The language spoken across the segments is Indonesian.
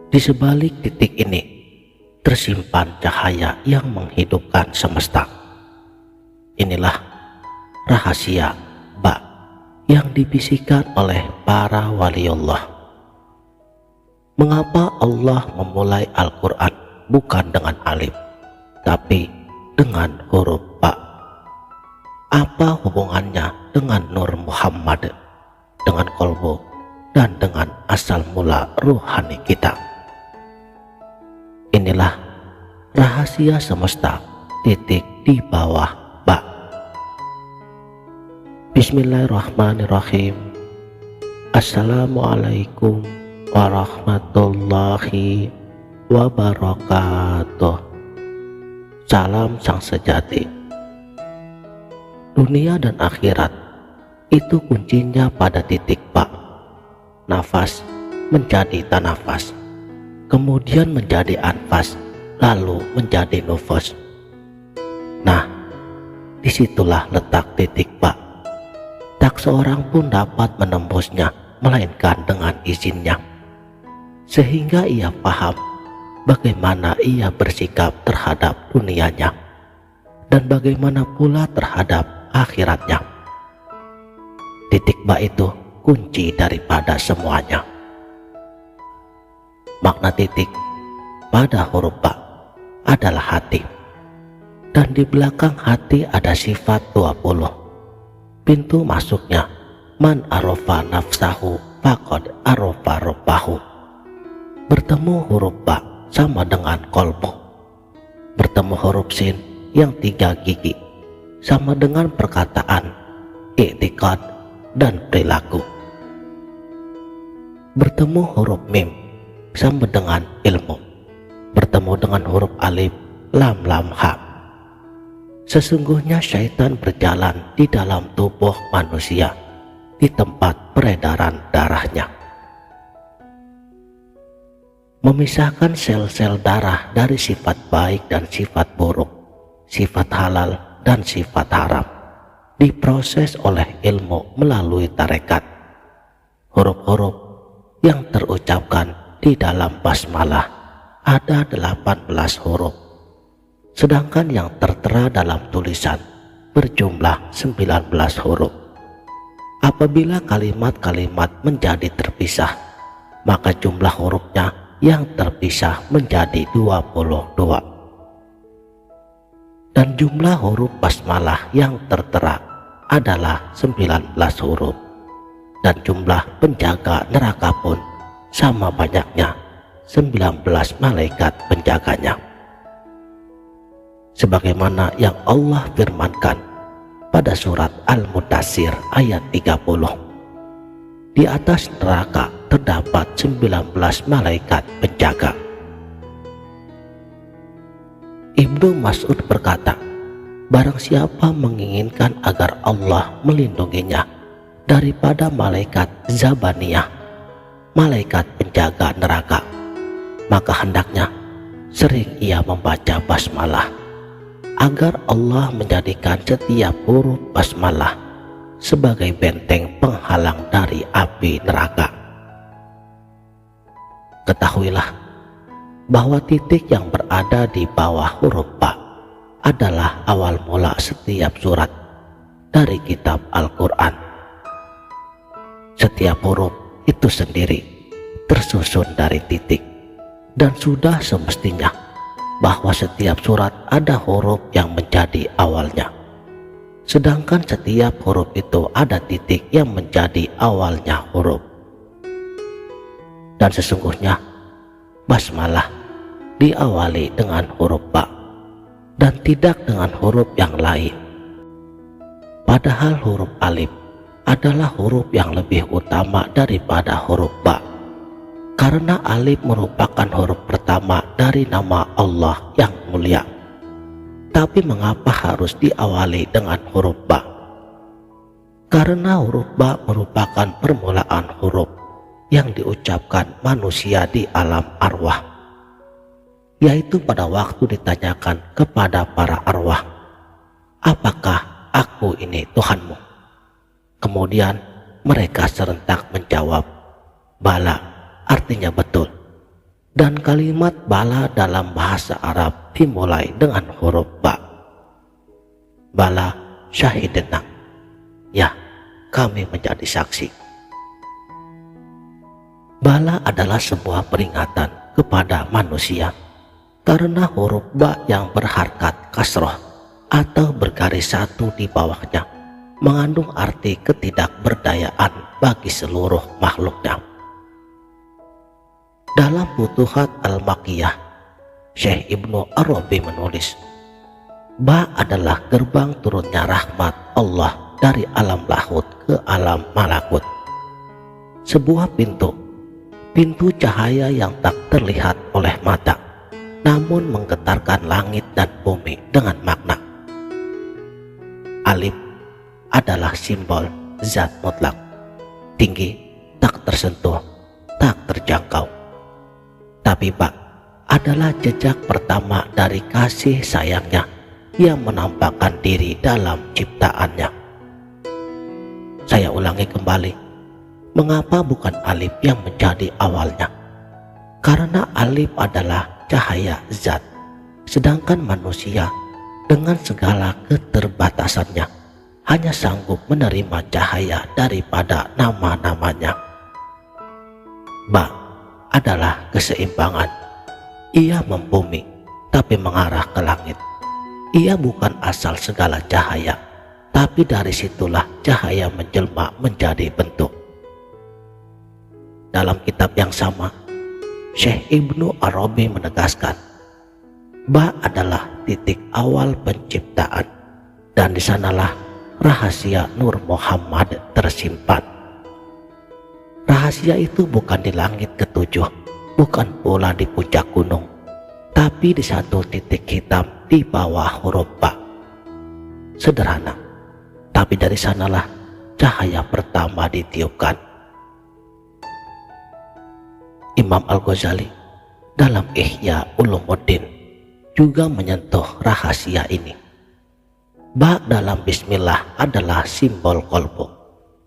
Di sebalik titik ini tersimpan cahaya yang menghidupkan semesta. Inilah rahasia ba yang dibisikkan oleh para waliullah. Mengapa Allah memulai Al-Quran bukan dengan alif, tapi dengan huruf ba? Apa hubungannya dengan Nur Muhammad, dengan kolbu, dan dengan asal mula ruhani kita? Inilah rahasia semesta titik di bawah ba. Bismillahirrahmanirrahim. Assalamualaikum warahmatullahi wabarakatuh. Salam sang sejati. Dunia dan akhirat itu kuncinya pada titik ba. Nafas menjadi tanafas, kemudian menjadi anfas, lalu menjadi nufus. Nah, disitulah letak titik ba. Tak seorang pun dapat menembusnya melainkan dengan izinnya, sehingga ia paham bagaimana ia bersikap terhadap dunianya dan bagaimana pula terhadap akhiratnya. Titik ba itu kunci daripada semuanya. Makna titik pada huruf ba adalah hati, dan di belakang hati ada sifat 20. Pintu masuknya man arofa nafsahu faqad arofa rabbahu. Bertemu huruf ba sama dengan kolbu. Bertemu huruf sin yang 3 gigi sama dengan perkataan, i'tiqad, dan perilaku. Bertemu huruf mim sama dengan ilmu. Bertemu dengan huruf alif, lam, ha. Sesungguhnya syaitan berjalan di dalam tubuh manusia, di tempat peredaran darahnya. Memisahkan sel-sel darah dari sifat baik dan sifat buruk, sifat halal dan sifat haram, diproses oleh ilmu melalui tarekat. Huruf-huruf yang terucapkan di dalam basmalah ada 18 huruf, sedangkan yang tertera dalam tulisan berjumlah 19 huruf. Apabila kalimat-kalimat menjadi terpisah, maka jumlah hurufnya yang terpisah menjadi 22. Dan jumlah huruf basmalah yang tertera adalah 19 huruf, dan jumlah penjaga neraka pun sama banyaknya 19 malaikat penjaganya. Sebagaimana yang Allah firmankan pada surat Al-Mudaththir ayat 30, di atas neraka terdapat 19 malaikat penjaga. Ibnu Mas'ud berkata, barang siapa menginginkan agar Allah melindunginya daripada malaikat Zabaniyah, malaikat penjaga neraka, maka hendaknya sering ia membaca basmalah, agar Allah menjadikan setiap huruf basmalah sebagai benteng penghalang dari api neraka. Ketahuilah bahwa titik yang berada di bawah huruf ba adalah awal mula setiap surat dari kitab Al-Quran. Setiap huruf itu sendiri tersusun dari titik, dan sudah semestinya bahwa setiap surat ada huruf yang menjadi awalnya, sedangkan setiap huruf itu ada titik yang menjadi awalnya huruf. Dan sesungguhnya basmalah diawali dengan huruf ba dan tidak dengan huruf yang lain. Padahal huruf alif adalah huruf yang lebih utama daripada huruf ba, karena alif merupakan huruf pertama dari nama Allah yang mulia. Tapi mengapa harus diawali dengan huruf ba? Karena huruf ba merupakan permulaan huruf yang diucapkan manusia di alam arwah, yaitu pada waktu ditanyakan kepada para arwah, apakah aku ini Tuhanmu? Kemudian mereka serentak menjawab, bala, artinya betul. Dan kalimat bala dalam bahasa Arab dimulai dengan huruf ba. Bala syahidna, ya, kami menjadi saksi. Bala adalah sebuah peringatan kepada manusia karena huruf ba yang berharkat kasroh atau bergaris satu di bawahnya mengandung arti ketidakberdayaan bagi seluruh makhluknya. Dalam Futuhat Al-Makkiyah, Syekh Ibnu Arabi menulis, ba adalah gerbang turunnya rahmat Allah dari alam lahut ke alam malakut. Sebuah pintu cahaya yang tak terlihat oleh mata, namun menggetarkan langit dan bumi dengan makna. Alif adalah simbol zat mutlak, tinggi, tak tersentuh, tak terjangkau. Tapi ba adalah jejak pertama dari kasih sayangnya yang menampakkan diri dalam ciptaannya. Saya ulangi kembali, mengapa bukan alif yang menjadi awalnya? Karena alif adalah cahaya zat, sedangkan manusia dengan segala keterbatasannya hanya sanggup menerima cahaya daripada nama-namanya. Ba adalah keseimbangan. Ia membumi tapi mengarah ke langit. Ia bukan asal segala cahaya, tapi dari situlah cahaya menjelma menjadi bentuk. Dalam kitab yang sama, Syekh Ibnu Arabi menegaskan, ba adalah titik awal penciptaan, dan di sanalah rahasia Nur Muhammad tersimpan. Rahasia itu bukan di langit ketujuh, bukan pula di puncak gunung, tapi di satu titik hitam di bawah huruf ba. Sederhana, tapi dari sanalah cahaya pertama ditiupkan. Imam Al-Ghazali dalam Ihya Ulumuddin juga menyentuh rahasia ini. Ba dalam bismillah adalah simbol qalbu,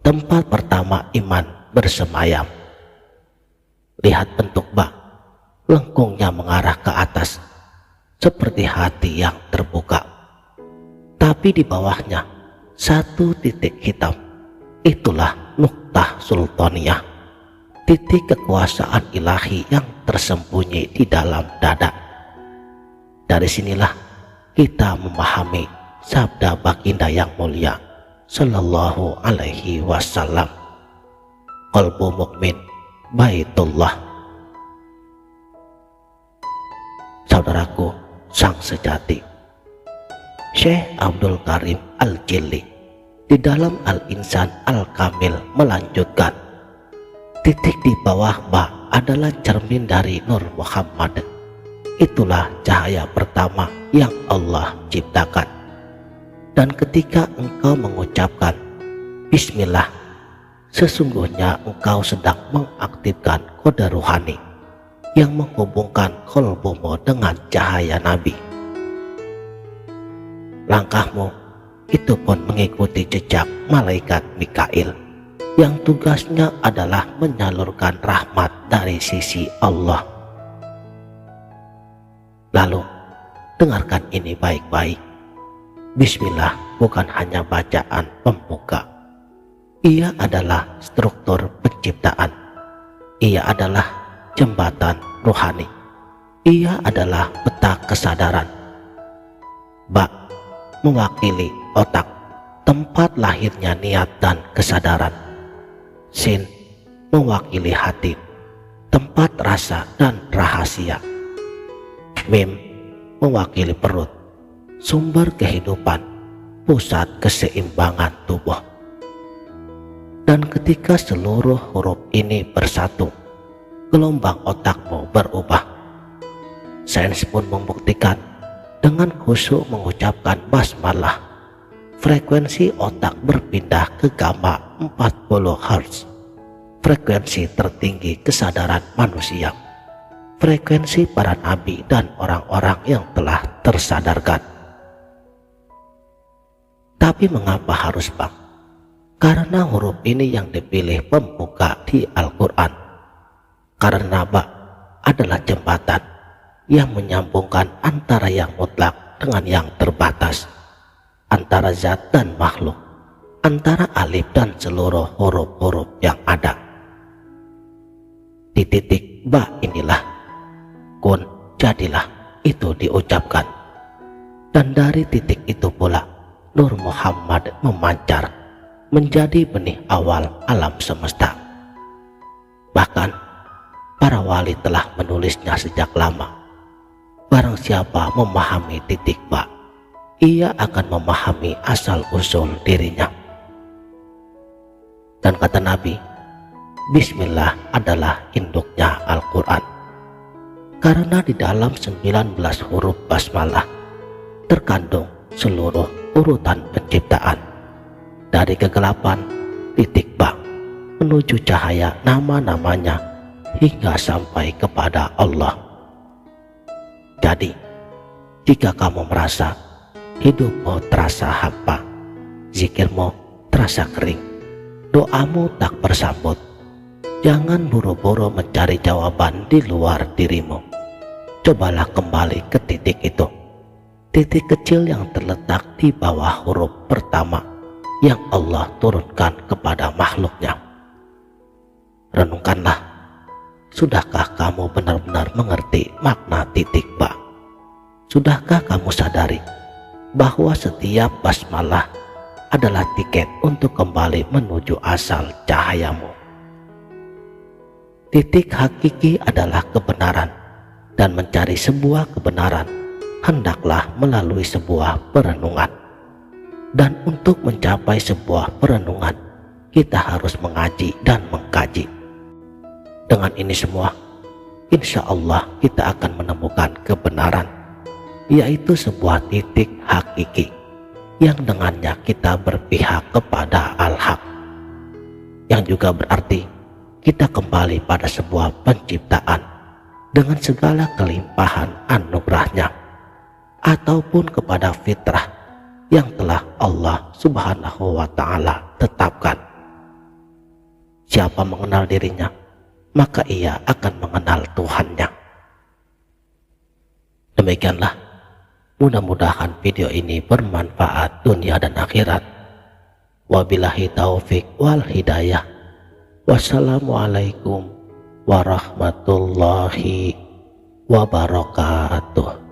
tempat pertama iman bersemayam. Lihat bentuk ba, lengkungnya mengarah ke atas seperti hati yang terbuka, tapi di bawahnya satu titik hitam. Itulah nuktah sultaniyah, titik kekuasaan ilahi yang tersembunyi di dalam dada. Dari sinilah kita memahami sabda baginda yang mulia sallallahu alaihi wasallam, qalbu mukmin baitullah. Saudaraku sang sejati, Syekh Abdul Karim Al-Jilli di dalam Al-Insan Al-Kamil melanjutkan, titik di bawah ba adalah cermin dari Nur Muhammad. Itulah cahaya pertama yang Allah ciptakan. Dan ketika engkau mengucapkan bismillah, sesungguhnya engkau sedang mengaktifkan kode ruhani yang menghubungkan qalbumu dengan cahaya Nabi. Langkahmu itu pun mengikuti jejak malaikat Mikail yang tugasnya adalah menyalurkan rahmat dari sisi Allah. Lalu dengarkan ini baik-baik. Bismillah bukan hanya bacaan pembuka. Ia adalah struktur penciptaan. Ia adalah jembatan ruhani. Ia adalah peta kesadaran. Ba mewakili otak, tempat lahirnya niat dan kesadaran. Sin mewakili hati, tempat rasa dan rahasia. Mim mewakili perut, sumber kehidupan, pusat keseimbangan tubuh. Dan ketika seluruh huruf ini bersatu, gelombang otakmu berubah. Sains pun membuktikan dengan khusyuk mengucapkan basmalah, frekuensi otak berpindah ke gamma 40 Hz, frekuensi tertinggi kesadaran manusia, frekuensi para nabi dan orang-orang yang telah tersadarkan. Tapi mengapa harus ba? Karena huruf ini yang dipilih pembuka di Al-Quran. Karena ba adalah jembatan yang menyambungkan antara yang mutlak dengan yang terbatas, antara zat dan makhluk, antara alif dan seluruh huruf-huruf yang ada. Di titik ba inilah kun jadilah itu diucapkan, dan dari titik itu pula Nur Muhammad memancar menjadi benih awal alam semesta. Bahkan para wali telah menulisnya sejak lama. Barang siapa memahami titik ba, ia akan memahami asal-usul dirinya. Dan kata Nabi, Bismillah adalah induknya Al-Quran. Karena di dalam 19 huruf basmalah terkandung seluruh urutan penciptaan. Dari kegelapan titik ba menuju cahaya nama-namanya hingga sampai kepada Allah. Jadi, jika kamu merasa hidupmu terasa hampa, zikirmu terasa kering, doamu tak bersambut, jangan buru-buru mencari jawaban di luar dirimu. Cobalah kembali ke titik itu, titik kecil yang terletak di bawah huruf pertama yang Allah turunkan kepada makhluknya. Renungkanlah, sudahkah kamu benar-benar mengerti makna titik ba? Sudahkah kamu sadari bahwa setiap basmalah adalah tiket untuk kembali menuju asal cahayamu? Titik hakiki adalah kebenaran, dan mencari sebuah kebenaran hendaklah melalui sebuah perenungan. Dan untuk mencapai sebuah perenungan, kita harus mengaji dan mengkaji. Dengan ini semua, insya Allah kita akan menemukan kebenaran, yaitu sebuah titik hakiki yang dengannya kita berpihak kepada Al-Haq, yang juga berarti kita kembali pada sebuah penciptaan dengan segala kelimpahan anugerahnya, ataupun kepada fitrah yang telah Allah Subhanahu wa Ta'ala tetapkan. Siapa mengenal dirinya, maka ia akan mengenal Tuhannya. Demikianlah, mudah-mudahan video ini bermanfaat dunia dan akhirat. Wabillahi taufik wal hidayah. Wassalamualaikum warahmatullahi wabarakatuh.